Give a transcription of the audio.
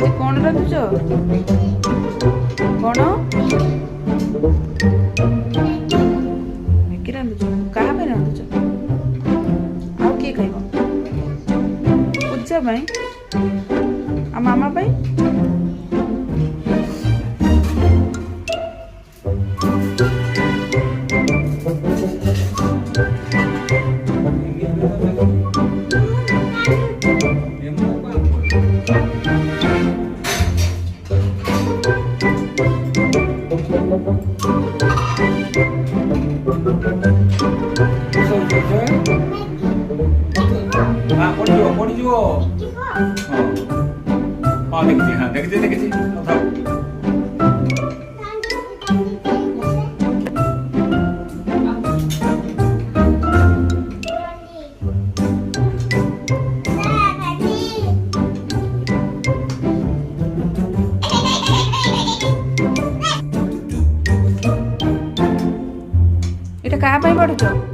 आज कौन रांधुच कौन मैगी रांधुच क्या रांधुच आउ किए खाइब पूजा आ मामा पड़ो हाँ देखी हाँ देखी एटा क्या पढ़ुच